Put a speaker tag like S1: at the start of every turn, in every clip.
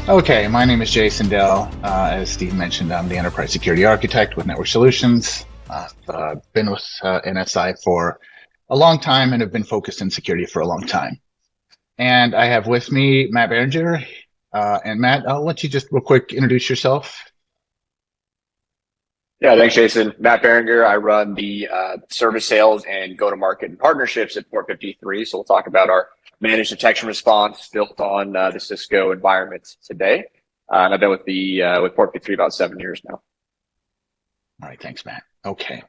S1: Okay, my name is Jason Dell. As Steve mentioned, I'm the Enterprise Security Architect with Network Solutions. I've been with NSI for a long time and have been focused in security for a long time. And I have with me Matt Baringer. And Matt, I'll let you just real quick introduce yourself.
S2: Yeah, thanks, Jason. Matt Baringer. I run the service sales and go-to-market and partnerships at Port53. So we'll talk about our managed detection response built on the Cisco environment today. And I've been with Port53 about 7 years now.
S1: All right, thanks, Matt. Okay,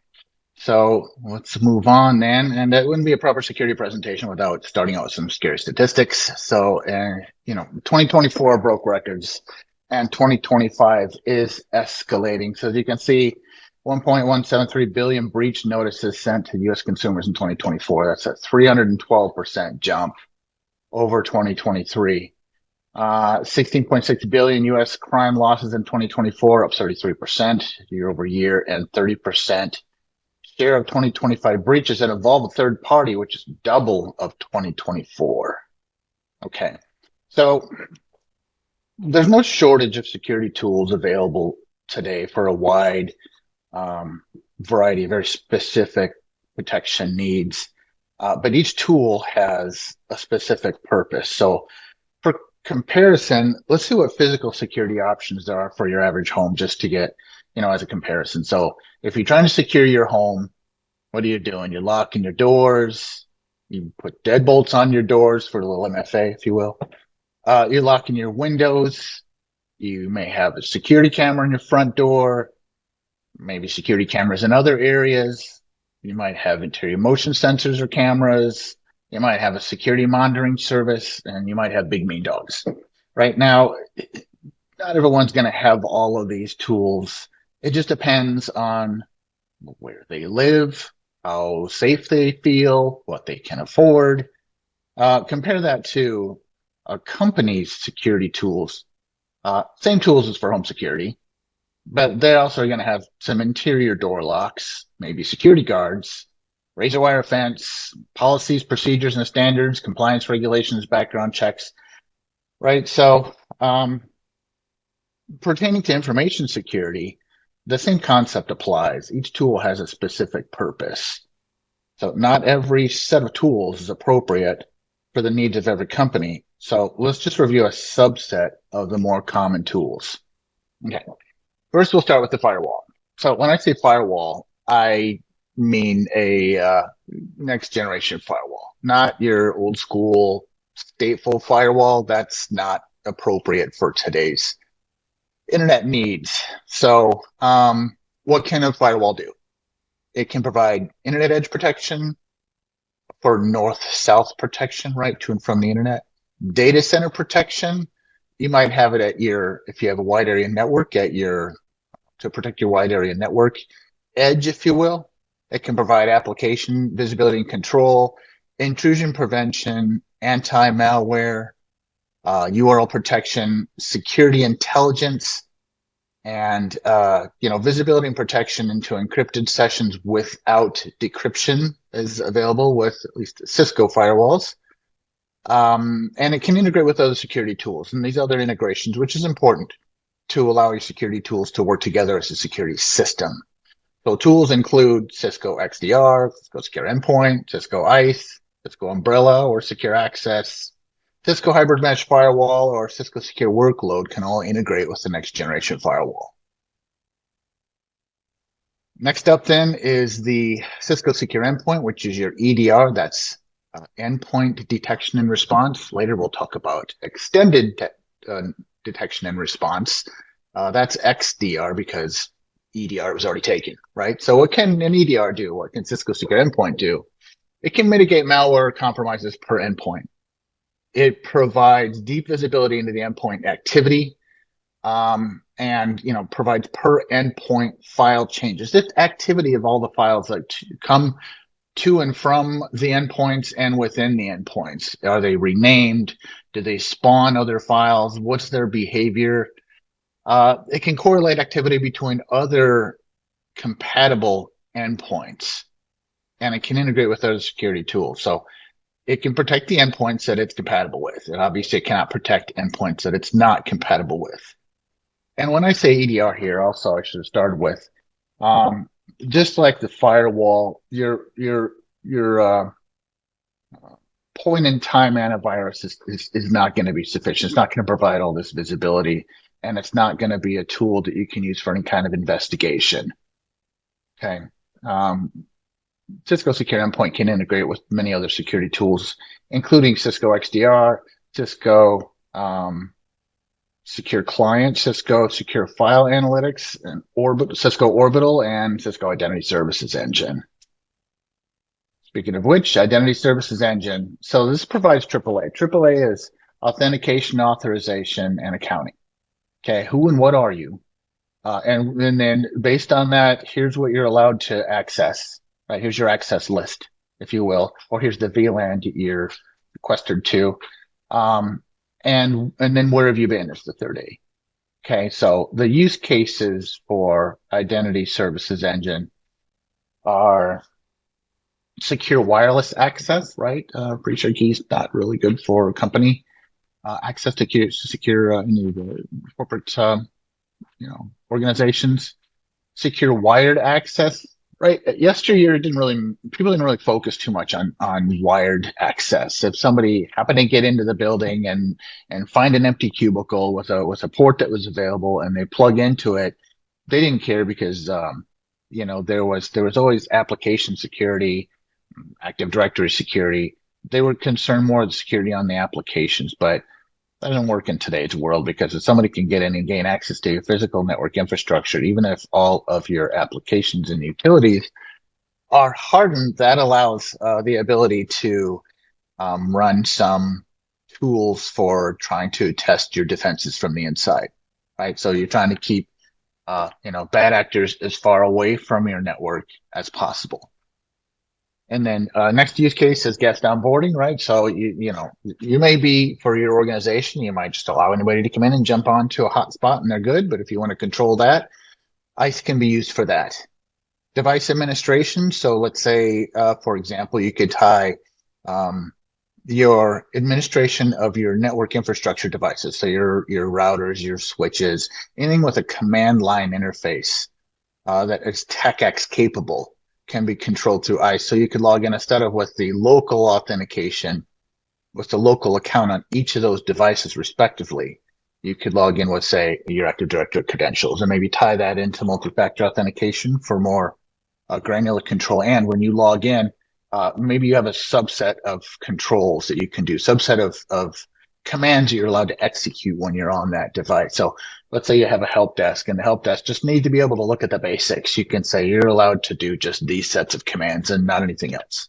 S1: so let's move on then. And that wouldn't be a proper security presentation without starting out with some scary statistics. So, 2024 broke records and 2025 is escalating. So as you can see, 1.173 billion breach notices sent to U.S. consumers in 2024. That's a 312% jump over 2023. 16.6 billion U.S. crime losses in 2024, up 33% year over year, and 30% share of 2025 breaches that involve a third party, which is double of 2024. Okay, so there's no shortage of security tools available today for a wide variety of very specific protection needs. But each tool has a specific purpose. So for comparison, let's see what physical security options there are for your average home just to get, as a comparison. So if you're trying to secure your home, what are you doing? You're locking your doors. You put deadbolts on your doors for a little MFA, if you will. You're locking your windows. You may have a security camera in your front door, maybe security cameras in other areas. You might have interior motion sensors or cameras. You might have a security monitoring service, and you might have big mean dogs. Right now, not everyone's going to have all of these tools. It just depends on where they live, how safe they feel, what they can afford. Compare that to a company's security tools. Same tools as for home security, but they're also going to have some interior door locks, maybe security guards, razor wire fence, policies, procedures, and standards, compliance regulations, background checks, right? So, pertaining to information security, the same concept applies. Each tool has a specific purpose. So not every set of tools is appropriate for the needs of every company. So let's just review a subset of the more common tools. Okay. First, we'll start with the firewall. So when I say firewall, I mean a next generation firewall, not your old school stateful firewall. That's not appropriate for today's internet needs. So what can a firewall do? It can provide internet edge protection for north-south protection, right, to and from the internet. Data center protection, you might have it if you have a wide area network, to protect your wide area network edge, if you will. It can provide application visibility and control, intrusion prevention, anti-malware, URL protection, security intelligence, and visibility and protection into encrypted sessions without decryption is available with at least Cisco firewalls. And it can integrate with other security tools and these other integrations, which is important to allow your security tools to work together as a security system. So tools include Cisco XDR, Cisco Secure Endpoint, Cisco ICE, Cisco Umbrella or Secure Access, Cisco Hybrid Mesh Firewall, or Cisco Secure Workload can all integrate with the next generation firewall. Next up then is the Cisco Secure Endpoint, which is your EDR. That's endpoint detection and response. Later we'll talk about extended detection and response. That's XDR because EDR was already taken, right? So what can an EDR do? What can Cisco Secure Endpoint do? It can mitigate malware compromises per endpoint. It provides deep visibility into the endpoint activity, and provides per endpoint file changes. This activity of all the files that come to and from the endpoints and within the endpoints. Are they renamed? Do they spawn other files? What's their behavior? It can correlate activity between other compatible endpoints, and it can integrate with other security tools. So it can protect the endpoints that it's compatible with. And obviously, it cannot protect endpoints that it's not compatible with. And when I say EDR here, also I should have started with, um, just like the firewall, your point in time antivirus is not going to be sufficient. It's not going to provide all this visibility, and it's not going to be a tool that you can use for any kind of investigation. Okay. Um, Cisco Secure Endpoint can integrate with many other security tools, including Cisco XDR, Cisco Secure Client, Cisco Secure File Analytics, and Cisco Orbital, and Cisco Identity Services Engine. Speaking of which, Identity Services Engine. So this provides AAA. AAA is authentication, authorization, and accounting. Okay, who and what are you? And then based on that, here's what you're allowed to access. Right, here's your access list, if you will, or here's the VLAN you're requested to. And then where have you been is the third A. Okay, so the use cases for Identity Services Engine are secure wireless access, right? Pretty sure key's not really good for a company. Access to secure any of the corporate, organizations. Secure wired access, right? Yesteryear people didn't really focus too much on wired access. If somebody happened to get into the building and find an empty cubicle with a port that was available and they plug into it, they didn't care because there was always application security, Active Directory security. They were concerned more with the security on the applications, but that doesn't work in today's world because if somebody can get in and gain access to your physical network infrastructure, even if all of your applications and utilities are hardened, that allows the ability to run some tools for trying to test your defenses from the inside, right? So you're trying to keep, bad actors as far away from your network as possible. And then next use case is guest onboarding, right? So you may be for your organization, you might just allow anybody to come in and jump onto a hotspot and they're good. But if you want to control that, ICE can be used for that. Device administration. So let's say, for example, you could tie your administration of your network infrastructure devices. So your routers, your switches, anything with a command line interface that is TechX capable can be controlled through ICE. So you could log in instead of with the local authentication, with the local account on each of those devices respectively. You could log in with, say, your Active Directory credentials and maybe tie that into multi-factor authentication for more granular control. And when you log in, maybe you have a subset of controls that you can do, subset of commands that you're allowed to execute when you're on that device. So let's say you have a help desk and the help desk just need to be able to look at the basics. You can say you're allowed to do just these sets of commands and not anything else.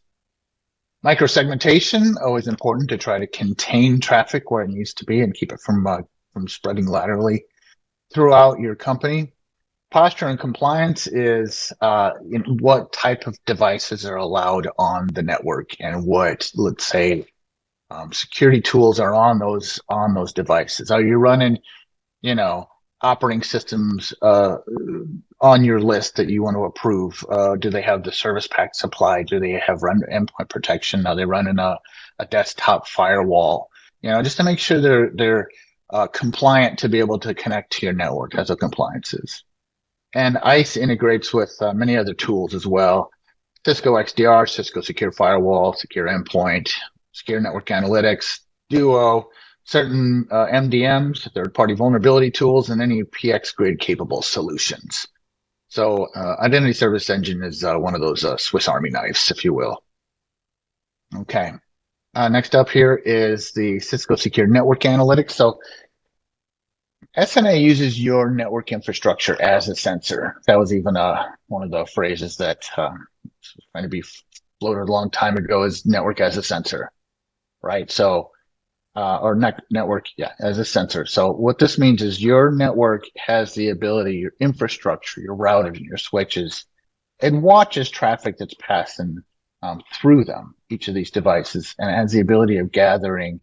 S1: Microsegmentation, always important to try to contain traffic where it needs to be and keep it from spreading laterally throughout your company. Posture and compliance is what type of devices are allowed on the network and what, let's say, security tools are on those devices. Are you running, operating systems on your list that you want to approve? Do they have the service pack supply? Do they have run endpoint protection? Are they running a desktop firewall? Just to make sure they're compliant to be able to connect to your network. That's what compliance is. And ICE integrates with many other tools as well. Cisco XDR, Cisco Secure Firewall, Secure Endpoint, Secure Network Analytics, Duo, certain MDMs, third-party vulnerability tools, and any PX grid capable solutions. So Identity Service Engine is one of those Swiss Army knives, if you will. Okay. Next up here is the Cisco Secure Network Analytics. So SNA uses your network infrastructure as a sensor. That was even one of the phrases that was trying to be floated a long time ago, is network as a sensor, right? So, or network, yeah, as a sensor. So what this means is your network has the ability, your infrastructure, your routers and your switches, it watches traffic that's passing through them, each of these devices, and has the ability of gathering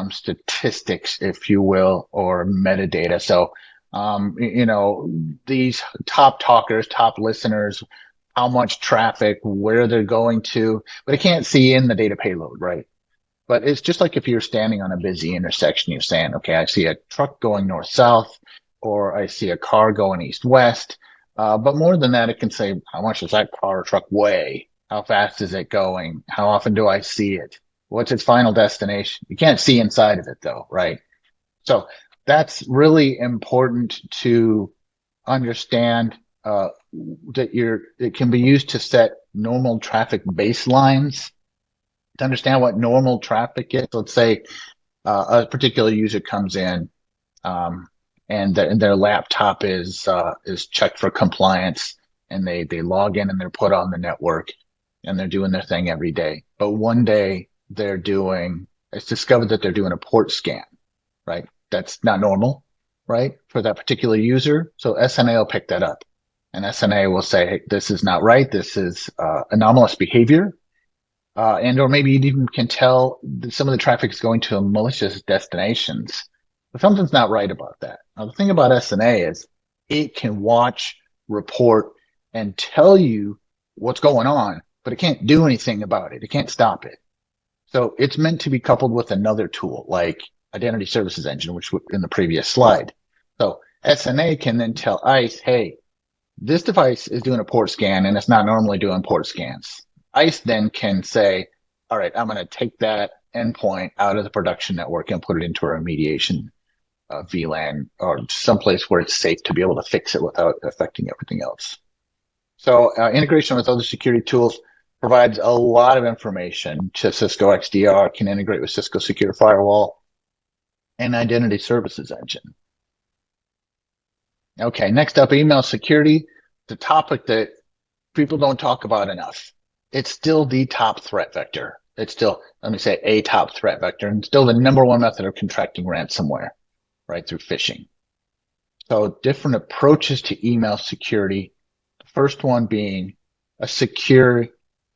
S1: statistics, if you will, or metadata. So, these top talkers, top listeners, how much traffic, where they're going to, but it can't see in the data payload, right? But it's just like if you're standing on a busy intersection, you're saying, okay, I see a truck going north-south, or I see a car going east-west. But more than that, it can say, how much does that car or truck weigh? How fast is it going? How often do I see it? What's its final destination? You can't see inside of it though, right? So that's really important to understand that it can be used to set normal traffic baselines to understand what normal traffic is. Let's say a particular user comes in and their laptop is checked for compliance, and they log in and they're put on the network and they're doing their thing every day. But one day it's discovered that they're doing a port scan, right? That's not normal, right? For that particular user. So SNA will pick that up, and SNA will say, hey, this is not right. This is anomalous behavior. Or maybe you even can tell that some of the traffic is going to malicious destinations. But something's not right about that. Now, the thing about SNA is it can watch, report, and tell you what's going on, but it can't do anything about it. It can't stop it. So it's meant to be coupled with another tool like Identity Services Engine, which was in the previous slide. So SNA can then tell ICE, hey, this device is doing a port scan and it's not normally doing port scans. ICE then can say, all right, I'm going to take that endpoint out of the production network and put it into a remediation VLAN or someplace where it's safe to be able to fix it without affecting everything else. So integration with other security tools provides a lot of information to Cisco XDR, can integrate with Cisco Secure Firewall and Identity Services Engine. Okay, next up, email security, the topic that people don't talk about enough. It's still the top threat vector. It's still, let me say, a top threat vector, and still the number one method of contracting ransomware, right, through phishing. So different approaches to email security. The first one being a secure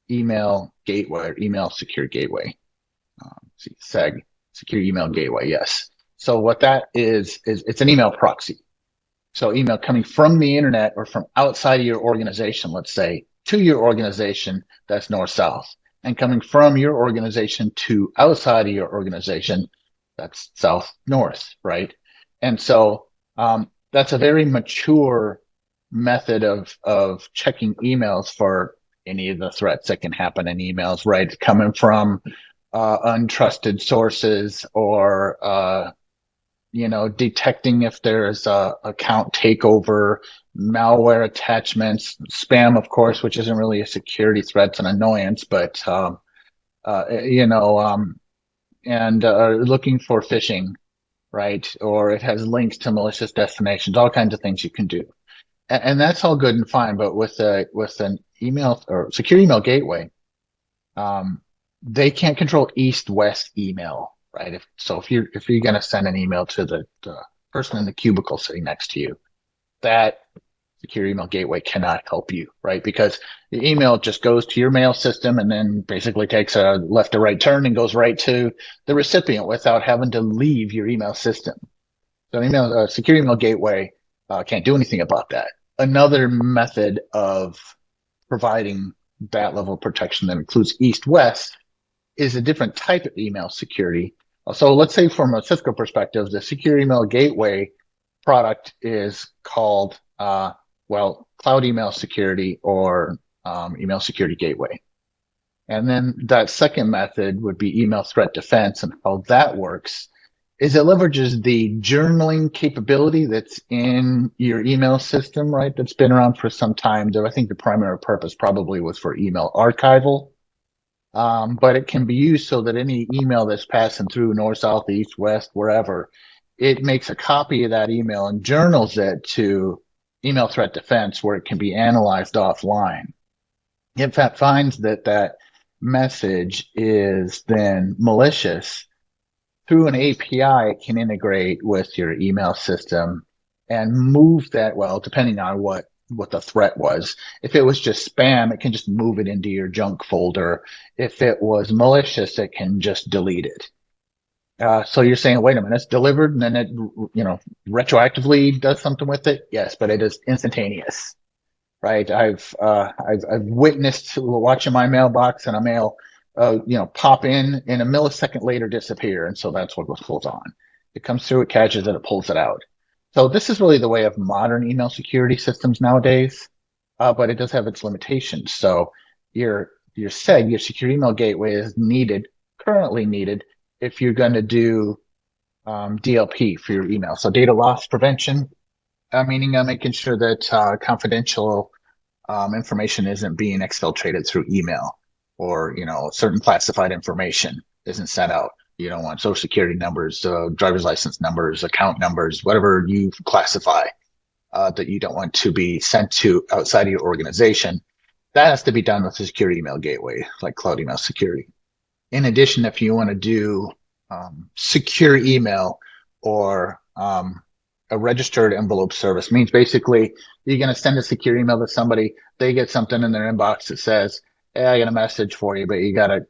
S1: email gateway or email secure gateway. SEG, secure email gateway, yes. So what that is it's an email proxy. So email coming from the internet or from outside of your organization, let's say, to your organization, that's north-south. And coming from your organization to outside of your organization, that's south-north, right? And so that's a very mature method of checking emails for any of the threats that can happen in emails, right? Coming from untrusted sources or detecting if there's account takeover, malware attachments, spam, of course, which isn't really a security threat, it's an annoyance, but looking for phishing, right? Or it has links to malicious destinations, all kinds of things you can do. And that's all good and fine, but with an email or secure email gateway, they can't control east-west email, right? If you're going to send an email to the person in the cubicle sitting next to you, that secure email gateway cannot help you, right? Because the email just goes to your mail system and then basically takes a left or right turn and goes right to the recipient without having to leave your email system. So secure email gateway can't do anything about that. Another method of providing that level of protection that includes east-west is a different type of email security. So let's say from a Cisco perspective, the secure email gateway product is called, cloud email security or email security gateway. And then that second method would be email threat defense. And how that works is it leverages the journaling capability that's in your email system, right? That's been around for some time. Though I think the primary purpose probably was for email archival. But it can be used so that any email that's passing through north, south, east, west, wherever, it makes a copy of that email and journals it to email threat defense where it can be analyzed offline. If that finds that message is then malicious, through an API, it can integrate with your email system and move that, depending on what the threat was. If it was just spam, it can just move it into your junk folder. If it was malicious, it can just delete it. So you're saying, wait a minute, it's delivered and then it, retroactively does something with it? Yes, but it is instantaneous, right? I've witnessed watching my mailbox and a mail pop in and a millisecond later disappear. And so that's what goes on. It comes through, it catches it, it pulls it out. So this is really the way of modern email security systems nowadays, but it does have its limitations. So your secure email gateway is currently needed if you're going to do DLP for your email. So data loss prevention, meaning making sure that confidential information isn't being exfiltrated through email, or certain classified information isn't sent out. You don't want social security numbers, driver's license numbers, account numbers, whatever you classify that you don't want to be sent to outside of your organization. That has to be done with a secure email gateway like Cloud Email Security. In addition, if you want to do secure email or a registered envelope service, means basically you're going to send a secure email to somebody, they get something in their inbox that says, "Hey, I got a message for you, but you gotta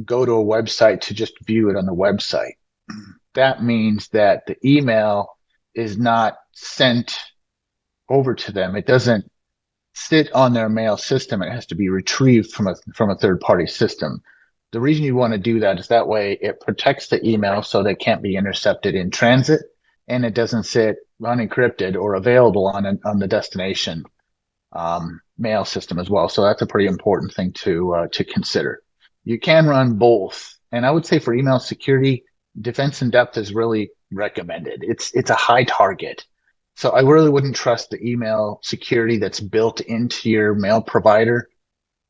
S1: go to a website to just view it on the website." That means that the email is not sent over to them. It doesn't sit on their mail system. It has to be retrieved from a third party system. The reason you want to do that is that way it protects the email so they can't be intercepted in transit, and it doesn't sit unencrypted or available on the destination mail system as well. So that's a pretty important thing to consider. You can run both, and I would say for email security, defense in depth is really recommended. It's a high target. So I really wouldn't trust the email security that's built into your mail provider.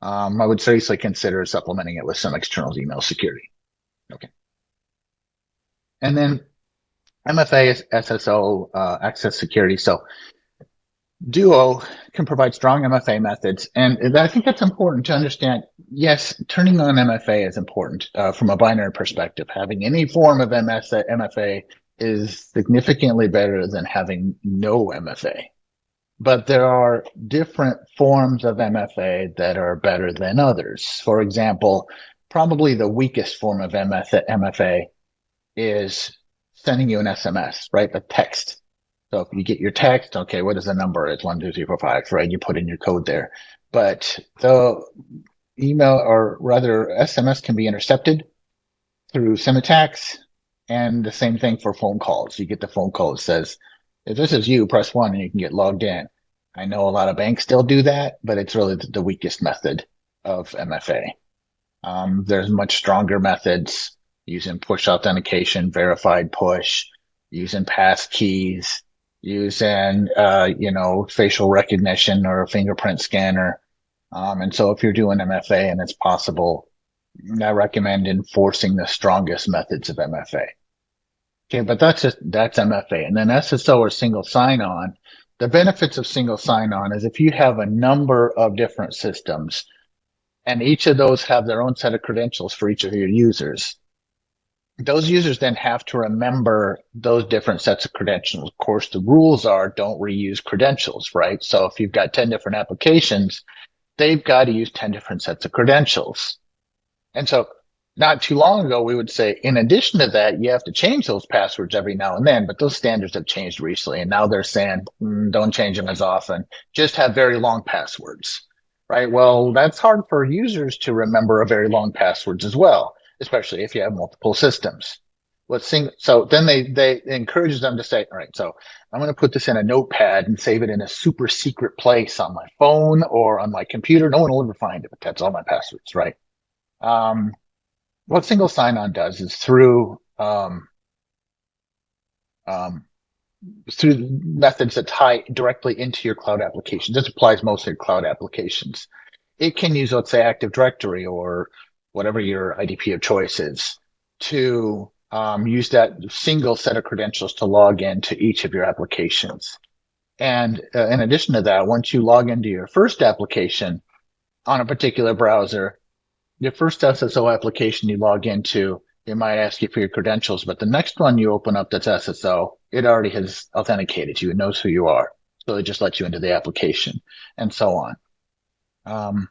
S1: I would seriously consider supplementing it with some external email security. Okay. And then MFA is SSO, access security. So Duo can provide strong MFA methods. And I think that's important to understand. Yes, turning on MFA is important from a binary perspective. Having any form of MFA is significantly better than having no MFA. But there are different forms of MFA that are better than others. For example, probably the weakest form of MFA is sending you an SMS, right? A text. So if you get your text, okay, what is the number? It's 12345, right? You put in your code there. But the email, or rather SMS, can be intercepted through SIM attacks, and the same thing for phone calls. You get the phone call that says, "If this is you, press 1 and you can get logged in." I know a lot of banks still do that, but it's really the weakest method of MFA. There's much stronger methods using push authentication, verified push, using pass keys, using facial recognition or a fingerprint scanner. And so if you're doing MFA and it's possible, I recommend enforcing the strongest methods of MFA. Okay, but that's MFA. And then SSO, or single sign-on. The benefits of single sign-on is if you have a number of different systems and each of those have their own set of credentials for each of your users, those users then have to remember those different sets of credentials. Of course, the rules are don't reuse credentials, right? So if you've got 10 different applications, they've got to use 10 different sets of credentials. And so not too long ago, we would say, in addition to that, you have to change those passwords every now and then, but those standards have changed recently. And now they're saying, don't change them as often, just have very long passwords, right? Well, that's hard for users to remember a very long passwords as well, especially if you have multiple systems. So then they encourage them to say, all right, so I'm going to put this in a notepad and save it in a super secret place on my phone or on my computer. No one will ever find it, but that's all my passwords, right? What single sign-on does is through methods that tie directly into your cloud applications. This applies mostly to cloud applications. It can use, let's say, Active Directory or whatever your IDP of choice is to use that single set of credentials to log into each of your applications. And in addition to that, once you log into your first application on a particular browser, your first SSO application you log into, it might ask you for your credentials, but the next one you open up that's SSO, it already has authenticated you. It knows who you are. So it just lets you into the application and so on.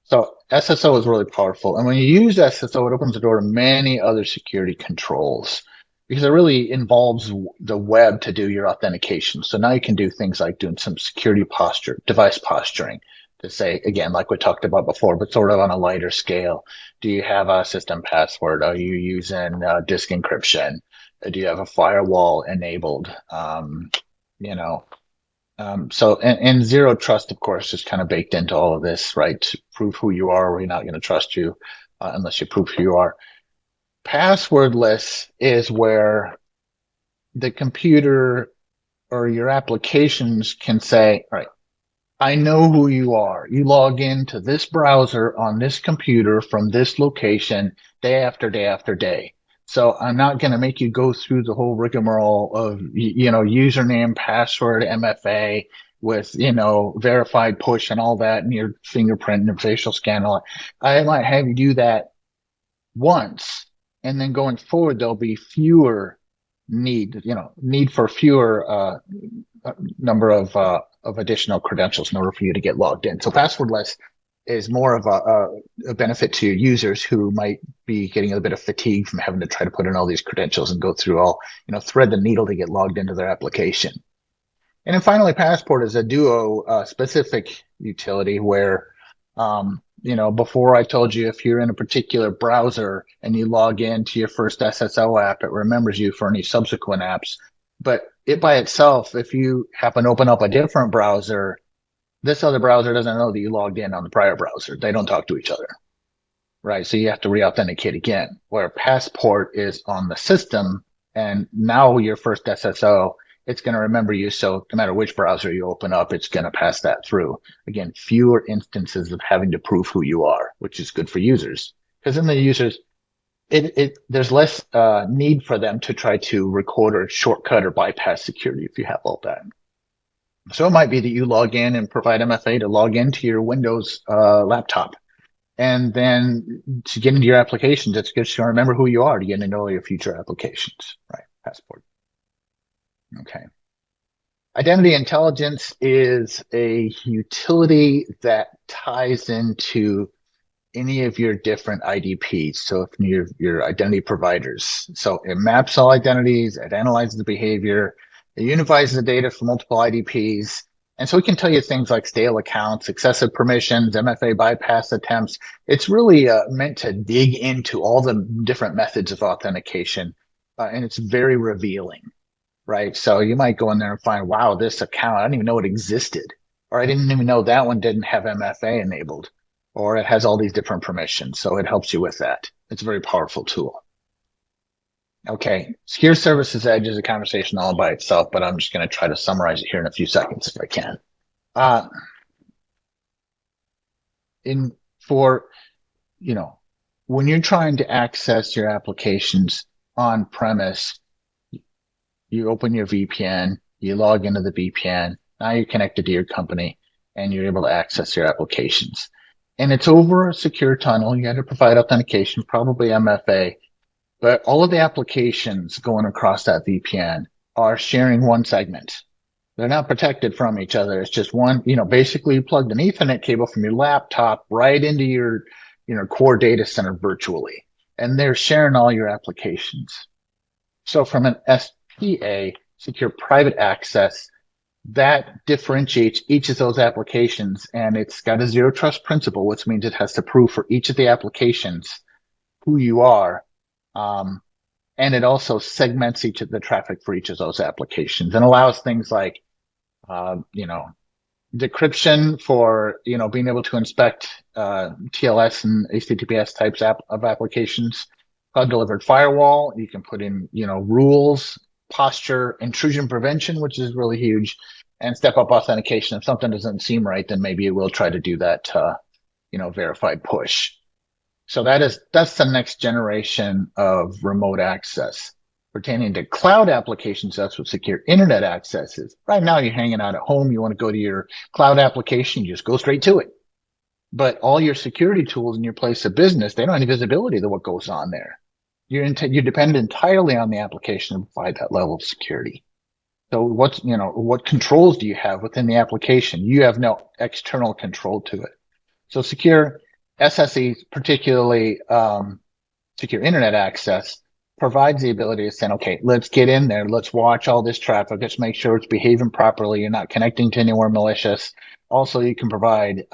S1: So SSO is really powerful. And when you use SSO, it opens the door to many other security controls because it really involves the web to do your authentication. So now you can do things like doing some security posture, device posturing, to say, again, like we talked about before, but sort of on a lighter scale. Do you have a system password? Are you using disk encryption? Do you have a firewall enabled? And zero trust, of course, is kind of baked into all of this, right? To prove who you are, we're not going to trust you unless you prove who you are. Passwordless is where the computer or your applications can say, all right, I know who you are. You log into this browser on this computer from this location day after day after day. So I'm not going to make you go through the whole rigmarole of, username, password, MFA with, verified push and all that and your fingerprint and facial scan. And all that. I might have you do that once, and then going forward, there'll be fewer need for fewer number of additional credentials in order for you to get logged in. So passwordless is more of a benefit to users who might be getting a bit of fatigue from having to try to put in all these credentials and go through thread the needle to get logged into their application. And then finally, Passport is a Duo specific utility where, before I told you if you're in a particular browser and you log into your first SSO app, it remembers you for any subsequent apps. But it by itself, if you happen to open up a different browser, this other browser doesn't know that you logged in on the prior browser. They don't talk to each other, right? So you have to re-authenticate again, where Passport is on the system. And now your first SSO, it's going to remember you. So no matter which browser you open up, it's going to pass that through. Again, fewer instances of having to prove who you are, which is good for users. Because then the users, there's less need for them to try to record or shortcut or bypass security if you have all that. So it might be that you log in and provide MFA to log into your Windows laptop. And then to get into your applications, it's good to remember who you are to get into all your future applications, right? Passport. Okay. Identity intelligence is a utility that ties into any of your different IDPs. So if your identity providers, so it maps all identities, it analyzes the behavior, it unifies the data from multiple IDPs. And so it can tell you things like stale accounts, excessive permissions, MFA bypass attempts. It's really meant to dig into all the different methods of authentication. And it's very revealing, right? So you might go in there and find, wow, this account, I didn't even know it existed. Or I didn't even know that one didn't have MFA enabled. Or it has all these different permissions. So it helps you with that. It's a very powerful tool. Okay, Secure Services Edge is a conversation all by itself, but I'm just going to try to summarize it here in a few seconds if I can. When you're trying to access your applications on premise, you open your VPN, you log into the VPN, now you're connected to your company, and you're able to access your applications. And it's over a secure tunnel. You had to provide authentication, probably MFA, but all of the applications going across that VPN are sharing one segment. They're not protected from each other. It's just one, basically you plugged an Ethernet cable from your laptop right into your, core data center virtually, and they're sharing all your applications. So from an SPA, secure private access, that differentiates each of those applications, and it's got a zero trust principle, which means it has to prove for each of the applications who you are. And it also segments each of the traffic for each of those applications and allows things like, decryption for, being able to inspect TLS and HTTPS types of applications. Cloud delivered firewall, you can put in, rules, posture, intrusion prevention, which is really huge, and step up authentication. If something doesn't seem right, then maybe it will try to do that, verified push. So that's the next generation of remote access. Pertaining to cloud applications, that's what secure internet access is. Right now, you're hanging out at home, you want to go to your cloud application, you just go straight to it. But all your security tools in your place of business, they don't have any visibility to what goes on there. You depend entirely on the application to provide that level of security. So what controls do you have within the application? You have no external control to it. So secure SSE, particularly secure internet access, provides the ability to say, okay, let's get in there. Let's watch all this traffic. Let's make sure it's behaving properly. You're not connecting to anywhere malicious. Also, you can provide,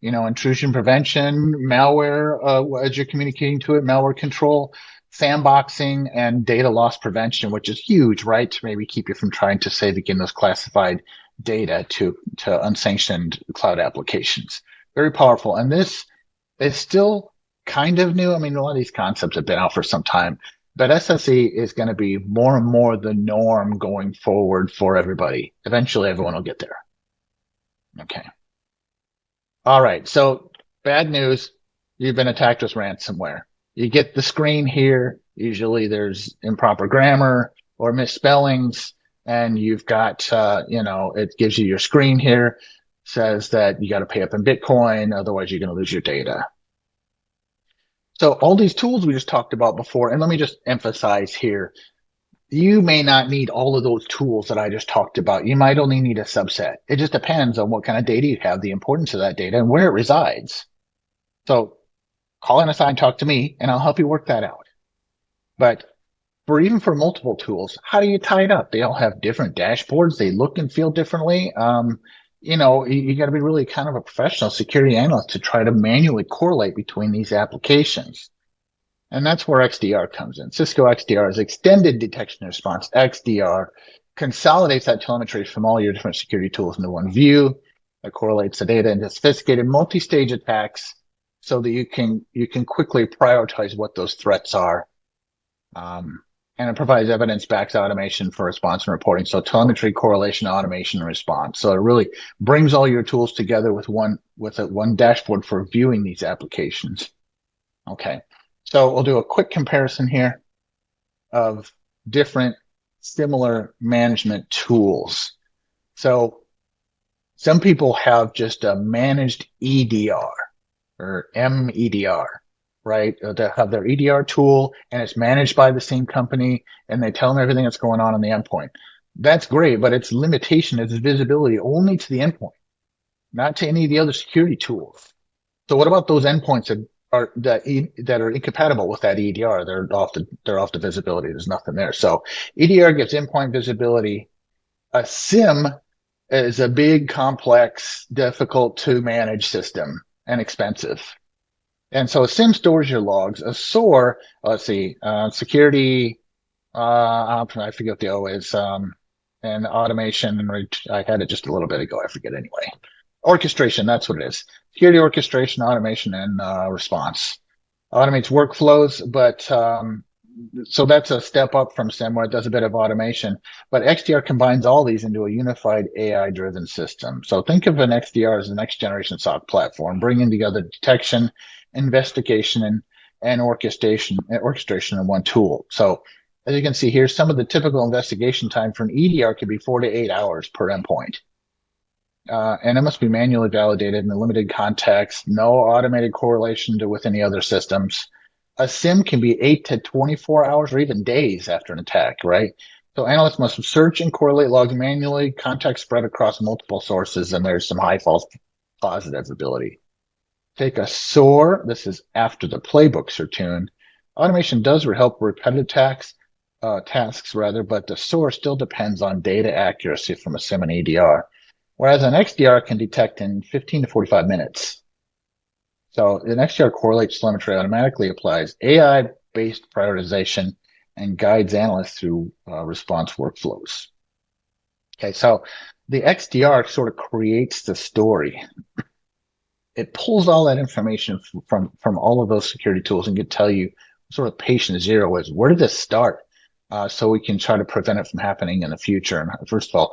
S1: intrusion prevention, malware, as you're communicating to it, malware control, sandboxing, and data loss prevention, which is huge, right? To maybe keep you from trying to save again those classified data to unsanctioned cloud applications. Very powerful. And this is still kind of new. I mean, a lot of these concepts have been out for some time, but SSE is going to be more and more the norm going forward for everybody. Eventually, everyone will get there. Okay. All right. So bad news. You've been attacked with ransomware. You get the screen here. Usually there's improper grammar or misspellings, and you've got, it gives you your screen here, says that you got to pay up in Bitcoin. Otherwise, you're going to lose your data. So all these tools we just talked about before, and let me just emphasize here, you may not need all of those tools that I just talked about. You might only need a subset. It just depends on what kind of data you have, the importance of that data, and where it resides. So call NSI and talk to me, and I'll help you work that out. But even for multiple tools, how do you tie it up? They all have different dashboards. They look and feel differently. You got to be really kind of a professional security analyst to try to manually correlate between these applications. And that's where XDR comes in. Cisco XDR is extended detection and response. XDR consolidates that telemetry from all your different security tools into one view that correlates the data into sophisticated multi-stage attacks so that you can quickly prioritize what those threats are. And it provides evidence-backed automation for response and reporting. So telemetry, correlation, automation, and response. So it really brings all your tools together with one dashboard for viewing these applications. Okay. So we'll do a quick comparison here of different similar management tools. So some people have just a managed EDR or MEDR, right? They have their EDR tool and it's managed by the same company and they tell them everything that's going on the endpoint. That's great, but its limitation is visibility only to the endpoint, not to any of the other security tools. So what about those endpoints that are incompatible with that EDR? They're off the visibility. There's nothing there. So EDR gives endpoint visibility. A SIM is a big, complex, difficult to manage system and expensive. And so a SIM stores your logs. A SOAR, security, I forget what the O is, and automation, and I had it just a little bit ago. I forget anyway. Orchestration, that's what it is. Security orchestration, automation, and response. Automates workflows, but so that's a step up from SIM where it does a bit of automation. But XDR combines all these into a unified AI-driven system. So think of an XDR as the next generation SOC platform, bringing together detection, investigation, and orchestration in one tool. So as you can see here, some of the typical investigation time for an EDR could be 4 to 8 hours per endpoint. And it must be manually validated in a limited context, no automated correlation with any other systems. A SIM can be 8 to 24 hours or even days after an attack, right? So analysts must search and correlate logs manually, context spread across multiple sources, and there's some high false positive ability. Take a SOAR. This is after the playbooks are tuned. Automation does help repetitive tasks, but the SOAR still depends on data accuracy from a SIM and EDR. Whereas an XDR can detect in 15 to 45 minutes. So an XDR correlates telemetry, automatically applies AI-based prioritization, and guides analysts through response workflows. Okay, so the XDR sort of creates the story. It pulls all that information from all of those security tools and can tell you sort of patient zero is. Where did this start? So we can try to prevent it from happening in the future. And first of all,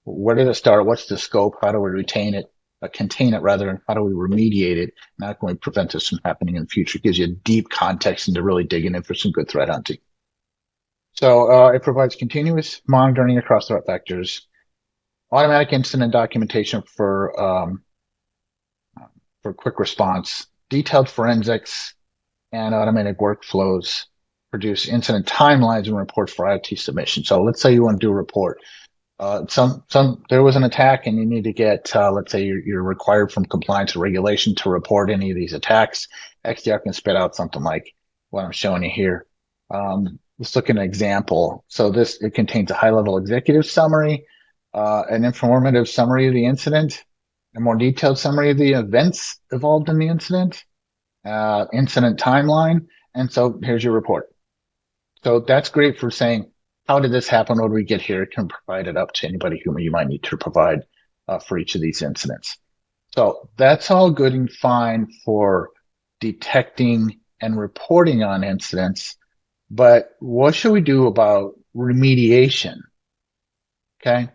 S1: where did it start? What's the scope? How do we contain it, and how do we remediate it? How can we prevent this from happening in the future? It gives you a deep context into really digging in for some good threat hunting. So it provides continuous monitoring across threat vectors, automatic incident documentation for quick response, detailed forensics, and automated workflows, produce incident timelines and reports for IoT submission. So let's say you want to do a report. There was an attack and you need to get, let's say you're required from compliance or regulation to report any of these attacks. XDR can spit out something like what I'm showing you here. let's look at an example. So it contains a high-level executive summary, an informative summary of the incident, a more detailed summary of the events involved in the incident, incident timeline, and so here's your report. So that's great for saying, how did this happen? What did we get here? It can provide it up to anybody whom you might need to provide for each of these incidents. So that's all good and fine for detecting and reporting on incidents, but what should we do about remediation? Okay.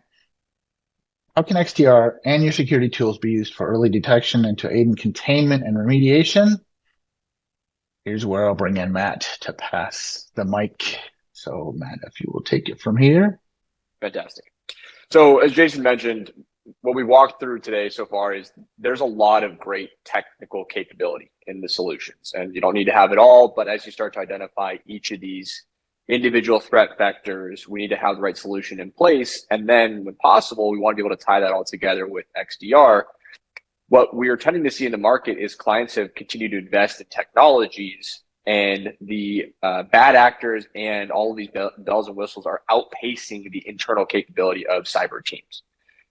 S1: How can XDR and your security tools be used for early detection and to aid in containment and remediation? Here's where I'll bring in Matt to pass the mic. So Matt, if you will take it from here.
S2: Fantastic. So as Jason mentioned, what we walked through today so far is there's a lot of great technical capability in the solutions, and you don't need to have it all, but as you start to identify each of these individual threat vectors, we need to have the right solution in place. And then when possible, we want to be able to tie that all together with XDR. What we are tending to see in the market is clients have continued to invest in technologies, and the bad actors and all of these bells and whistles are outpacing the internal capability of cyber teams.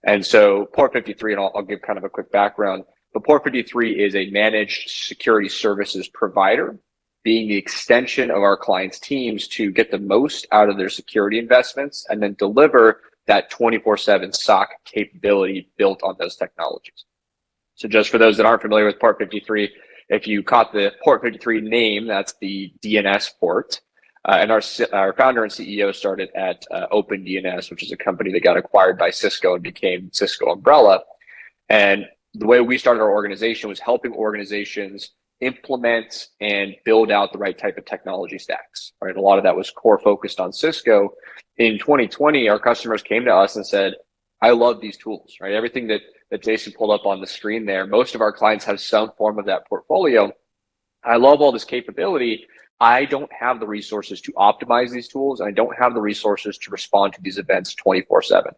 S2: And so Port53, and I'll give kind of a quick background, but Port53 is a managed security services provider, being the extension of our clients' teams to get the most out of their security investments and then deliver that 24/7 SOC capability built on those technologies. So just for those that aren't familiar with Port53, if you caught the Port53 name, that's the DNS port. And our founder and CEO started at OpenDNS, which is a company that got acquired by Cisco and became Cisco Umbrella. And the way we started our organization was helping organizations implement and build out the right type of technology stacks, right? A lot of that was core focused on Cisco. In 2020, our customers came to us and said, I love these tools, right? Everything that Jason pulled up on the screen there, most of our clients have some form of that portfolio. I love all this capability. I don't have the resources to optimize these tools. I don't have the resources to respond to these events 24/7.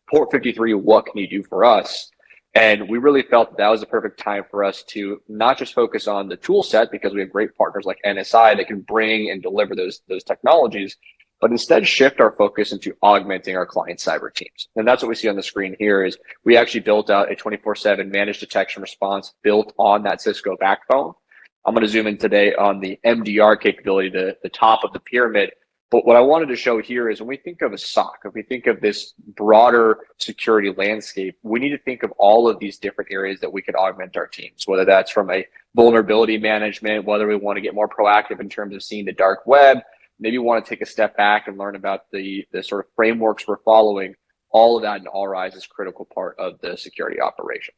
S2: Port53, what can you do for us? And we really felt that was the perfect time for us to not just focus on the tool set, because we have great partners like NSI that can bring and deliver those technologies, but instead shift our focus into augmenting our client cyber teams. And that's what we see on the screen here is we actually built out a 24/7 managed detection response built on that Cisco backbone. I'm going to zoom in today on the MDR capability, the top of the pyramid. But what I wanted to show here is when we think of a SOC, if we think of this broader security landscape, we need to think of all of these different areas that we can augment our teams, whether that's from a vulnerability management, whether we want to get more proactive in terms of seeing the dark web, maybe want to take a step back and learn about the sort of frameworks we're following. All of that in all rise is a critical part of the security operation.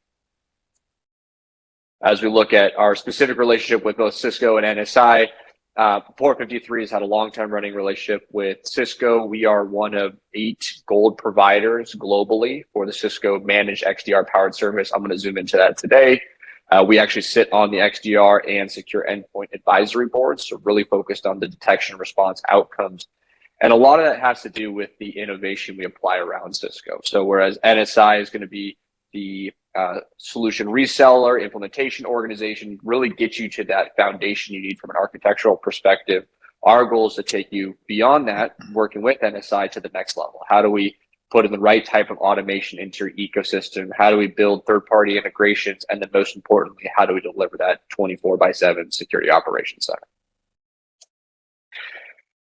S2: As we look at our specific relationship with both Cisco and NSI, Port53 has had a long-time running relationship with Cisco. We are one of 8 gold providers globally for the Cisco managed XDR powered service. I'm going to zoom into that today. We actually sit on the XDR and secure endpoint advisory boards, so really focused on the detection response outcomes. And a lot of that has to do with the innovation we apply around Cisco. So whereas NSI is going to be the solution reseller, implementation organization, really get you to that foundation you need from an architectural perspective. Our goal is to take you beyond that, working with NSI to the next level. How do we put in the right type of automation into your ecosystem? How do we build third-party integrations? And then most importantly, how do we deliver that 24/7 security operations center?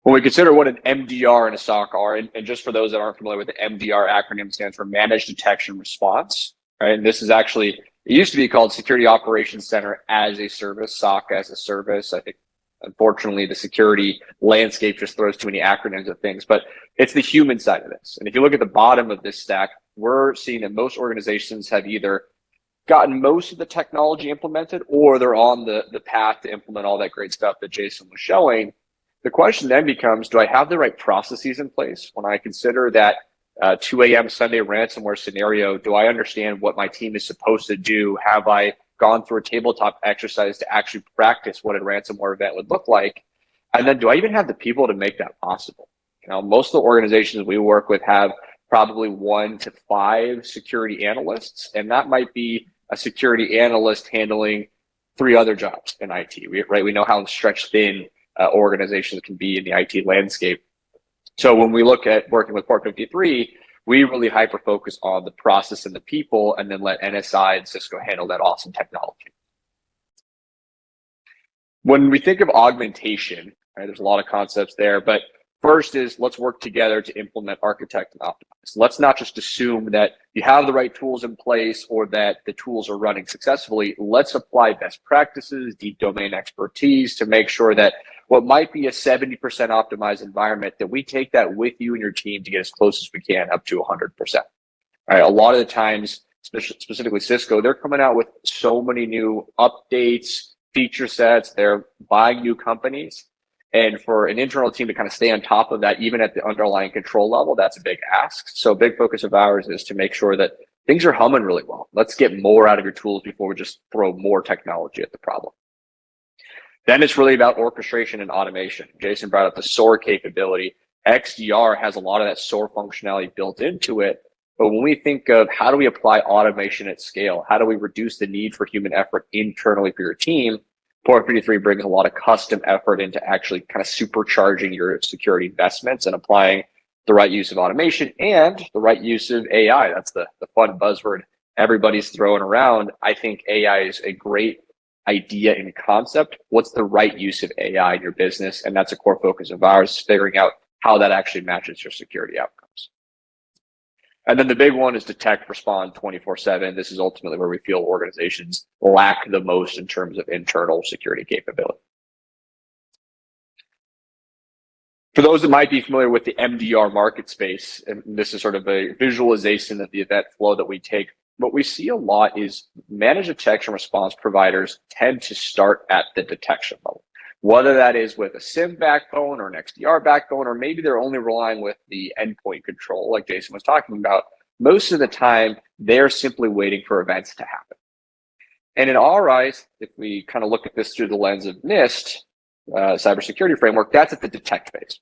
S2: When we consider what an MDR and a SOC are, and just for those that aren't familiar with the MDR acronym, stands for Managed Detection Response, right? And this is actually, it used to be called Security Operations Center as a service, SOC as a service. I think, unfortunately, the security landscape just throws too many acronyms at things, but it's the human side of this. And if you look at the bottom of this stack, we're seeing that most organizations have either gotten most of the technology implemented or they're on the path to implement all that great stuff that Jason was showing. The question then becomes, do I have the right processes in place? When I consider that 2 a.m. Sunday ransomware scenario, do I understand what my team is supposed to do? Have I gone through a tabletop exercise to actually practice what a ransomware event would look like? And then do I even have the people to make that possible? You know, most of the organizations we work with have probably 1 to 5 security analysts, and that might be a security analyst handling 3 other jobs in IT. We know how stretched thin organizations can be in the IT landscape. So when we look at working with Port53, we really hyper focus on the process and the people, and then let NSI and Cisco handle that awesome technology. When we think of augmentation, right, there's a lot of concepts there, but first is let's work together to implement, architect, and optimize. Let's not just assume that you have the right tools in place or that the tools are running successfully. Let's apply best practices, deep domain expertise to make sure that what might be a 70% optimized environment, that we take that with you and your team to get as close as we can up to 100%. All right, a lot of the times, specifically Cisco, they're coming out with so many new updates, feature sets, they're buying new companies. And for an internal team to kind of stay on top of that, even at the underlying control level, that's a big ask. So a big focus of ours is to make sure that things are humming really well. Let's get more out of your tools before we just throw more technology at the problem. Then it's really about orchestration and automation. Jason brought up the SOAR capability. XDR has a lot of that SOAR functionality built into it. But when we think of how do we apply automation at scale, how do we reduce the need for human effort internally for your team, Port53 brings a lot of custom effort into actually kind of supercharging your security investments and applying the right use of automation and the right use of AI. That's the fun buzzword everybody's throwing around. I think AI is a great idea and concept. What's the right use of AI in your business? And that's a core focus of ours, figuring out how that actually matches your security outcomes. And then the big one is detect, respond 24/7. This is ultimately where we feel organizations lack the most in terms of internal security capability. For those that might be familiar with the MDR market space, and this is sort of a visualization of the event flow that we take, what we see a lot is managed detection response providers tend to start at the detection level. Whether that is with a SIM backbone or an XDR backbone, or maybe they're only relying with the endpoint control like Jason was talking about, most of the time, they're simply waiting for events to happen. And in our eyes, if we kind of look at this through the lens of NIST, cybersecurity framework, that's at the detect phase.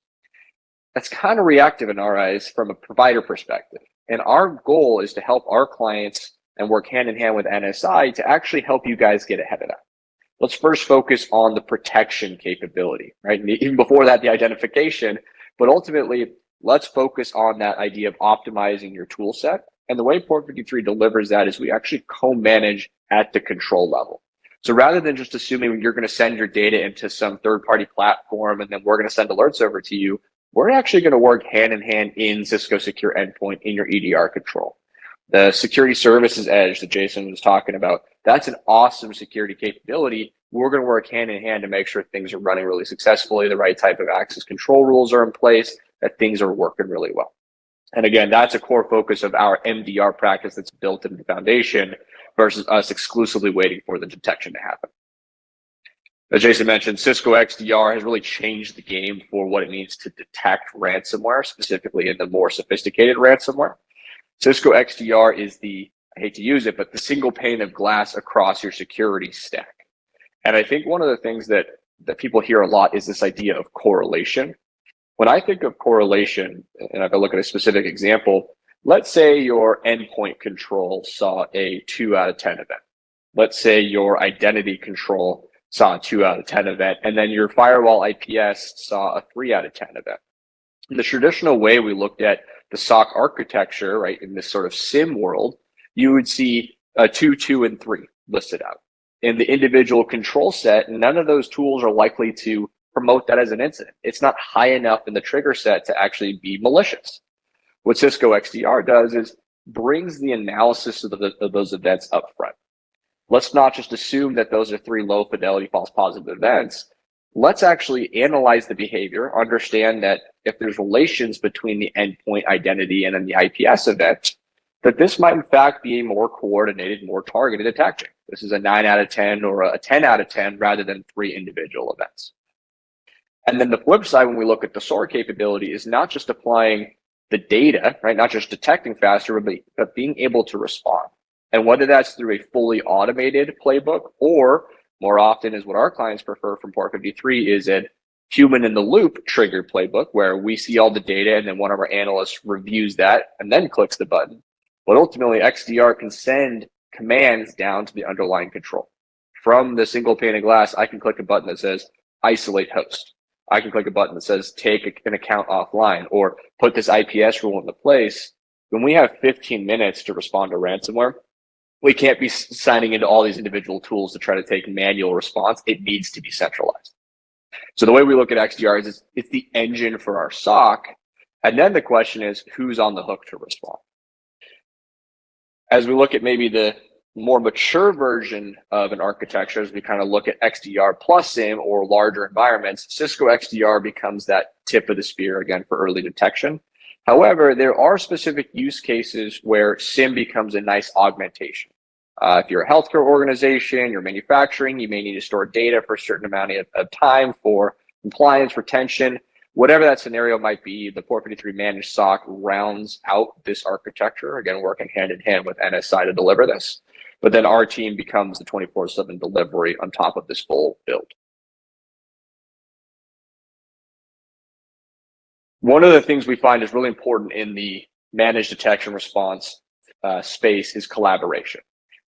S2: That's kind of reactive in our eyes from a provider perspective. And our goal is to help our clients and work hand in hand with NSI to actually help you guys get ahead of that. Let's first focus on the protection capability, right? And even before that, the identification, but ultimately, let's focus on that idea of optimizing your tool set. And the way Port53 delivers that is we actually co-manage at the control level. So rather than just assuming you're going to send your data into some third-party platform and then we're going to send alerts over to you, we're actually going to work hand in hand in Cisco Secure Endpoint in your EDR control. The security services edge that Jason was talking about, that's an awesome security capability. We're going to work hand in hand to make sure things are running really successfully, the right type of access control rules are in place, that things are working really well. And again, that's a core focus of our MDR practice that's built into the foundation versus us exclusively waiting for the detection to happen. As Jason mentioned, Cisco XDR has really changed the game for what it means to detect ransomware, specifically in the more sophisticated ransomware. Cisco XDR is the, I hate to use it, but the single pane of glass across your security stack. And I think one of the things that people hear a lot is this idea of correlation. When I think of correlation, and if I look at a specific example, let's say your endpoint control saw a 2 out of 10 event. Let's say your identity control saw a 2 out of 10 event, and then your firewall IPS saw a 3 out of 10 event. In the traditional way we looked at the SOC architecture, right, in this sort of SIM world, you would see a 2, 2, and 3 listed out. In the individual control set, none of those tools are likely to promote that as an incident. It's not high enough in the trigger set to actually be malicious. What Cisco XDR does is brings the analysis of those events up front. Let's not just assume that those are 3 low fidelity false positive events. Let's actually analyze the behavior, understand that if there's relations between the endpoint identity and then the IPS event, that this might in fact be a more coordinated, more targeted attack. This is a 9 out of 10 or a 10 out of 10 rather than 3 individual events. And then the flip side, when we look at the SOAR capability, is not just applying the data, right? Not just detecting faster, but being able to respond. And whether that's through a fully automated playbook or more often is what our clients prefer from Port53 is a human in the loop triggered playbook where we see all the data and then one of our analysts reviews that and then clicks the button. But ultimately, XDR can send commands down to the underlying control. From the single pane of glass, I can click a button that says isolate host. I can click a button that says take an account offline or put this IPS rule into place. When we have 15 minutes to respond to ransomware, we can't be signing into all these individual tools to try to take manual response. It needs to be centralized. So the way we look at XDR is it's the engine for our SOC. And then the question is, who's on the hook to respond? As we look at maybe the more mature version of an architecture, as we kind of look at XDR plus SIEM or larger environments, Cisco XDR becomes that tip of the spear again for early detection. However, there are specific use cases where SIEM becomes a nice augmentation. If you're a healthcare organization, you're manufacturing, you may need to store data for a certain amount of time for compliance, retention, whatever that scenario might be. The Port53 managed SOC rounds out this architecture, again, working hand in hand with NSI to deliver this. But then our team becomes the 24/7 delivery on top of this full build. One of the things we find is really important in the managed detection response space is collaboration.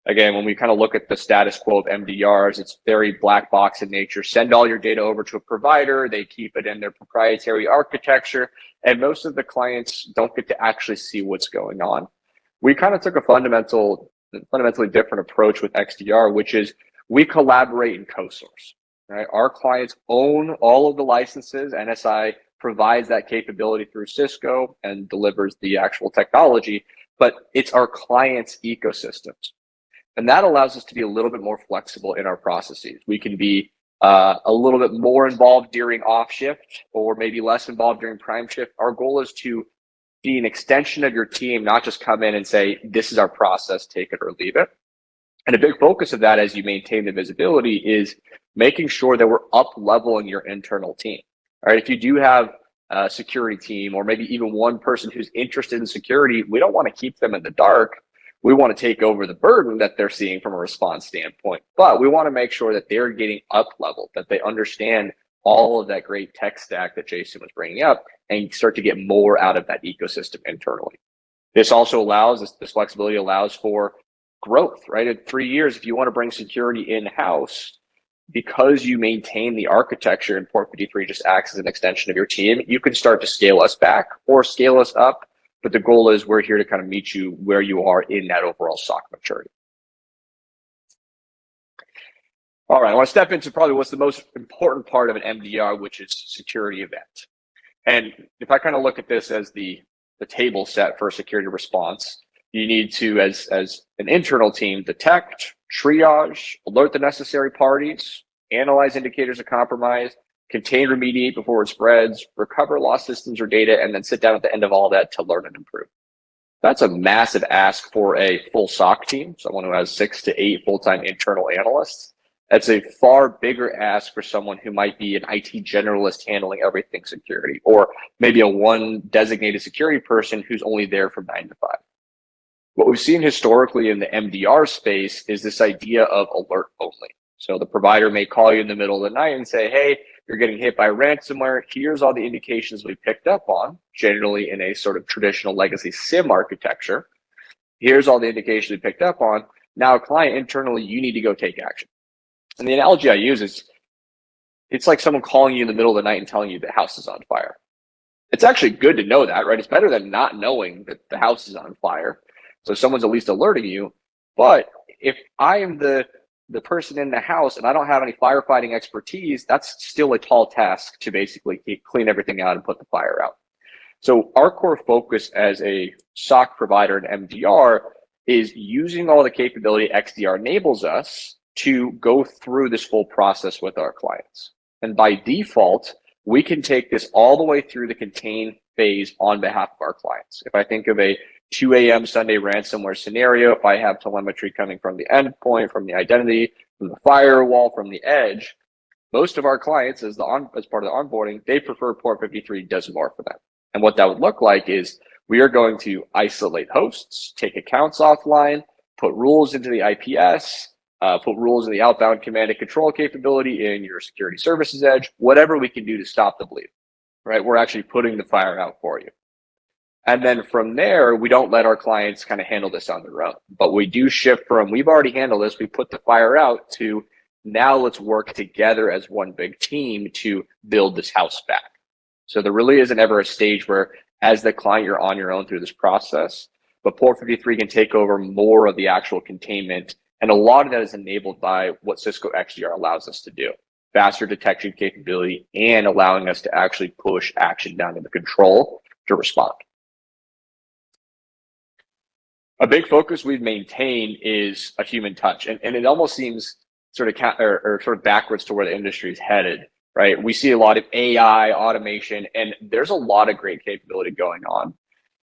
S2: Again, when we kind of look at the status quo of MDRs, it's very black box in nature. Send all your data over to a provider. They keep it in their proprietary architecture. And most of the clients don't get to actually see what's going on. We kind of took a fundamentally different approach with XDR, which is we collaborate and co-source. Right? Our clients own all of the licenses. NSI provides that capability through Cisco and delivers the actual technology, but it's our clients' ecosystems. And that allows us to be a little bit more flexible in our processes. We can be a little bit more involved during off shift or maybe less involved during prime shift. Our goal is to be an extension of your team, not just come in and say, this is our process, take it or leave it. And a big focus of that as you maintain the visibility is making sure that we're up leveling your internal team. All right, if you do have a security team or maybe even one person who's interested in security, we don't want to keep them in the dark. We want to take over the burden that they're seeing from a response standpoint, but we want to make sure that they're getting up leveled, that they understand all of that great tech stack that Jason was bringing up and start to get more out of that ecosystem internally. This also allows, this flexibility allows for growth, right? In 3 years, if you want to bring security in-house, because you maintain the architecture and Port53 just acts as an extension of your team, you can start to scale us back or scale us up. But the goal is we're here to kind of meet you where you are in that overall SOC maturity. All right, I want to step into probably what's the most important part of an MDR, which is security event. And if I kind of look at this as the table set for security response, you need to, as an internal team, detect, triage, alert the necessary parties, analyze indicators of compromise, contain, remediate before it spreads, recover lost systems or data, and then sit down at the end of all that to learn and improve. That's a massive ask for a full SOC team, someone who has 6 to 8 full-time internal analysts. That's a far bigger ask for someone who might be an IT generalist handling everything security, or maybe a one designated security person who's only there from 9 to 5. What we've seen historically in the MDR space is this idea of alert only. So the provider may call you in the middle of the night and say, hey, you're getting hit by ransomware. Here's all the indications we picked up on, generally in a sort of traditional legacy SIEM architecture. Here's all the indications we picked up on. Now, client internally, you need to go take action. And the analogy I use is, it's like someone calling you in the middle of the night and telling you the house is on fire. It's actually good to know that, right? It's better than not knowing that the house is on fire. So someone's at least alerting you. But if I am the person in the house and I don't have any firefighting expertise, that's still a tall task to basically clean everything out and put the fire out. So our core focus as a SOC provider in MDR is using all the capability XDR enables us to go through this full process with our clients. And by default, we can take this all the way through the contain phase on behalf of our clients. If I think of a 2 a.m. Sunday ransomware scenario, if I have telemetry coming from the endpoint, from the identity, from the firewall, from the edge, most of our clients, as part of the onboarding, they prefer Port53 does more for them. And what that would look like is we are going to isolate hosts, take accounts offline, put rules into the IPS, put rules in the outbound command and control capability in your security services edge, whatever we can do to stop the bleed, right? We're actually putting the fire out for you. And then from there, we don't let our clients kind of handle this on their own, but we do shift from, we've already handled this, we put the fire out, to Now let's work together as one big team to build this house back. So there really isn't ever a stage where, as the client, you're on your own through this process, but Port53 can take over more of the actual containment. And a lot of that is enabled by what Cisco XDR allows us to do. Faster detection capability and allowing us to actually push action down to the control to respond. A big focus we've maintained is a human touch. And it almost seems sort of backwards to where the industry is headed, right? We see a lot of AI, automation, and there's a lot of great capability going on.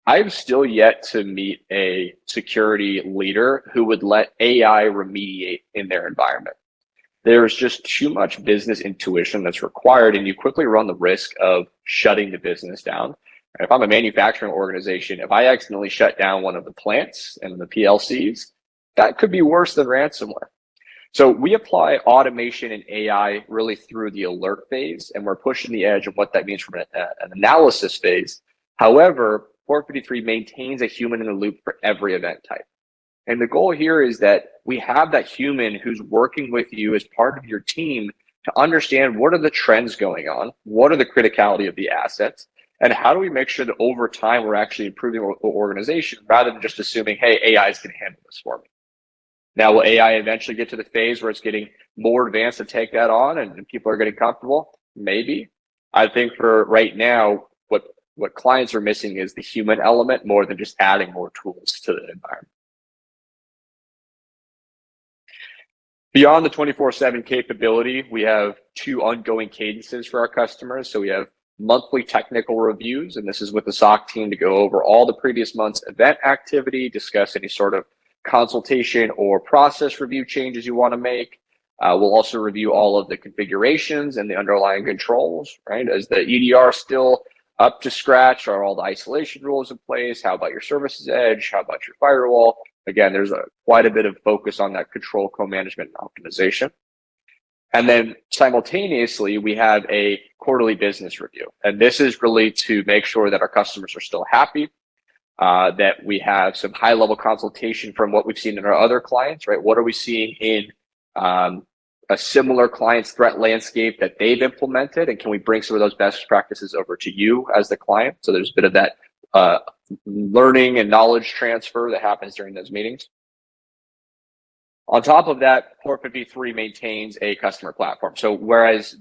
S2: I've still yet to meet a security leader who would let AI remediate in their environment. There's just too much business intuition that's required, and you quickly run the risk of shutting the business down. If I'm a manufacturing organization, if I accidentally shut down one of the plants and the PLCs, that could be worse than ransomware. So we apply automation and AI really through the alert phase, and we're pushing the edge of what that means from an analysis phase. However, Port53 maintains a human in the loop for every event type. And the goal here is that we have that human who's working with you as part of your team to understand what are the trends going on, what are the criticality of the assets, and how do we make sure that over time we're actually improving the organization rather than just assuming, hey, AI is going to handle this for me. Now, will AI eventually get to the phase where it's getting more advanced to take that on and people are getting comfortable? Maybe. I think for right now, what clients are missing is the human element more than just adding more tools to the environment. Beyond the 24/7 capability, we have two ongoing cadences for our customers. So we have monthly technical reviews, and this is with the SOC team to go over all the previous month's event activity, discuss any sort of consultation or process review changes you want to make. We'll also review all of the configurations and the underlying controls, right? Is the EDR still up to scratch? Are all the isolation rules in place? How about your services edge? How about your firewall? Again, there's quite a bit of focus on that control co-management and optimization. And then simultaneously, we have a quarterly business review. And this is really to make sure that our customers are still happy, that we have some high-level consultation from what we've seen in our other clients, right? What are we seeing in a similar client's threat landscape that they've implemented? And can we bring some of those best practices over to you as the client? So there's a bit of that learning and knowledge transfer that happens during those meetings. On top of that, Port53 maintains a customer platform. So whereas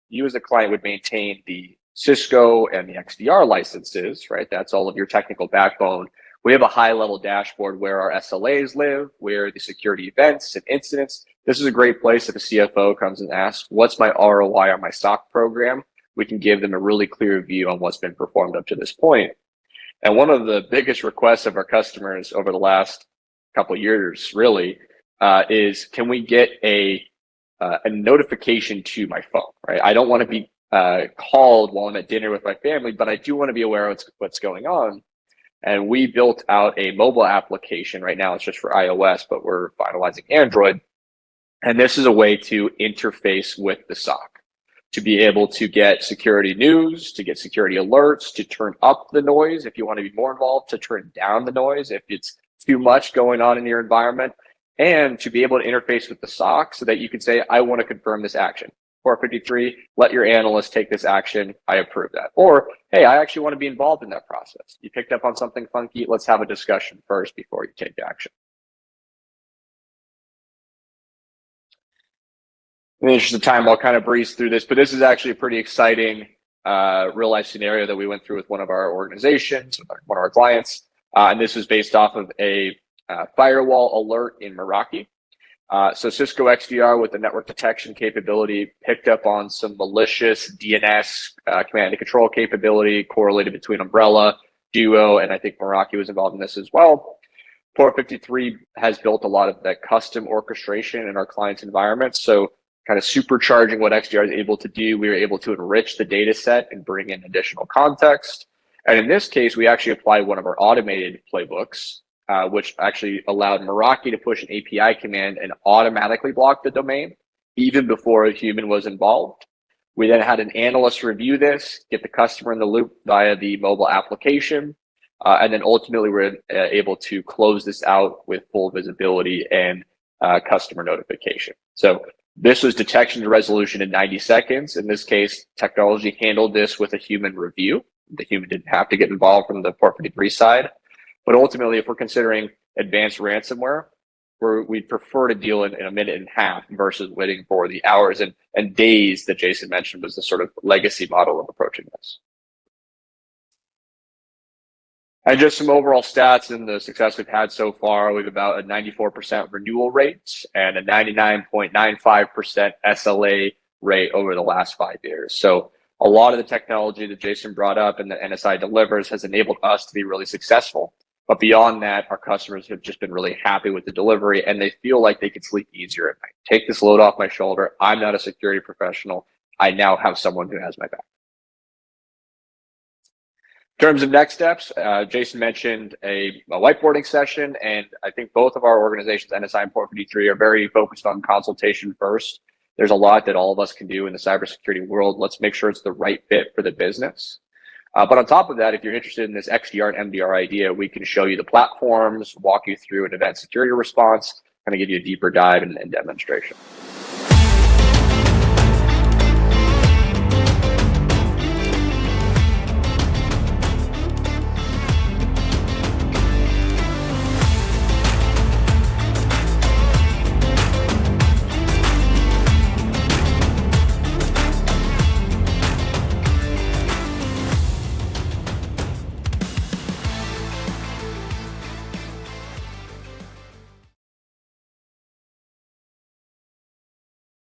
S2: you as a client would maintain the Cisco and the XDR licenses, right? That's all of your technical backbone. We have a high-level dashboard where our SLAs live, where the security events and incidents. This is a great place if a CFO comes and asks, what's my ROI on my SOC program? We can give them a really clear view on what's been performed up to this point. And one of the biggest requests of our customers over the last couple of years, really, is can we get a notification to my phone, right? I don't want to be called while I'm at dinner with my family, but I do want to be aware of what's going on. And we built out a mobile application. Right now, it's just for iOS, but we're finalizing Android. And this is a way to interface with the SOC, to be able to get security news, to get security alerts, to turn up the noise if you want to be more involved, to turn down the noise if it's too much going on in your environment, and to be able to interface with the SOC so that you can say, I want to confirm this action. Port53, let your analyst take this action. I approve that. Or, hey, I actually want to be involved in that process. You picked up on something funky. Let's have a discussion first before you take action. In the interest of time, I'll kind of breeze through this, but this is actually a pretty exciting real life scenario that we went through with one of our organizations, one of our clients. And this was based off of a firewall alert in Meraki. So Cisco XDR with the network detection capability picked up on some malicious DNS command and control capability correlated between Umbrella, Duo, and I think Meraki was involved in this as well. Port53 has built a lot of that custom orchestration in our client's environment. So kind of supercharging what XDR is able to do, we were able to enrich the data set and bring in additional context. And in this case, we actually applied one of our automated playbooks, which actually allowed Meraki to push an API command and automatically block the domain even before a human was involved. We then had an analyst review this, get the customer in the loop via the mobile application, and then ultimately we're able to close this out with full visibility and customer notification. So This was detection and resolution in 90 seconds. In this case, technology handled this with a human review. The human didn't have to get involved from the Port53 side. But ultimately, if we're considering advanced ransomware, we'd prefer to deal in a minute and a half versus waiting for the hours and days that Jason mentioned was the sort of legacy model of approaching this. And just some overall stats and the success we've had so far, we've about a 94% renewal rate and a 99.95% SLA rate over the last 5 years. So a lot of the technology that Jason brought up and that NSI delivers has enabled us to be really successful. But beyond that, our customers have just been really happy with the delivery and they feel like they can sleep easier at night. Take this load off my shoulder. I'm not a security professional. I now have someone who has my back. In terms of next steps, Jason mentioned a whiteboarding session, and I think both of our organizations, NSI and Port53, are very focused on consultation first. There's a lot that all of us can do in the cybersecurity world. Let's make sure it's the right fit for the business. But on top of that, if you're interested in this XDR and MDR idea, we can show you the platforms, walk you through an event security response, kind of give you a deeper dive and demonstration.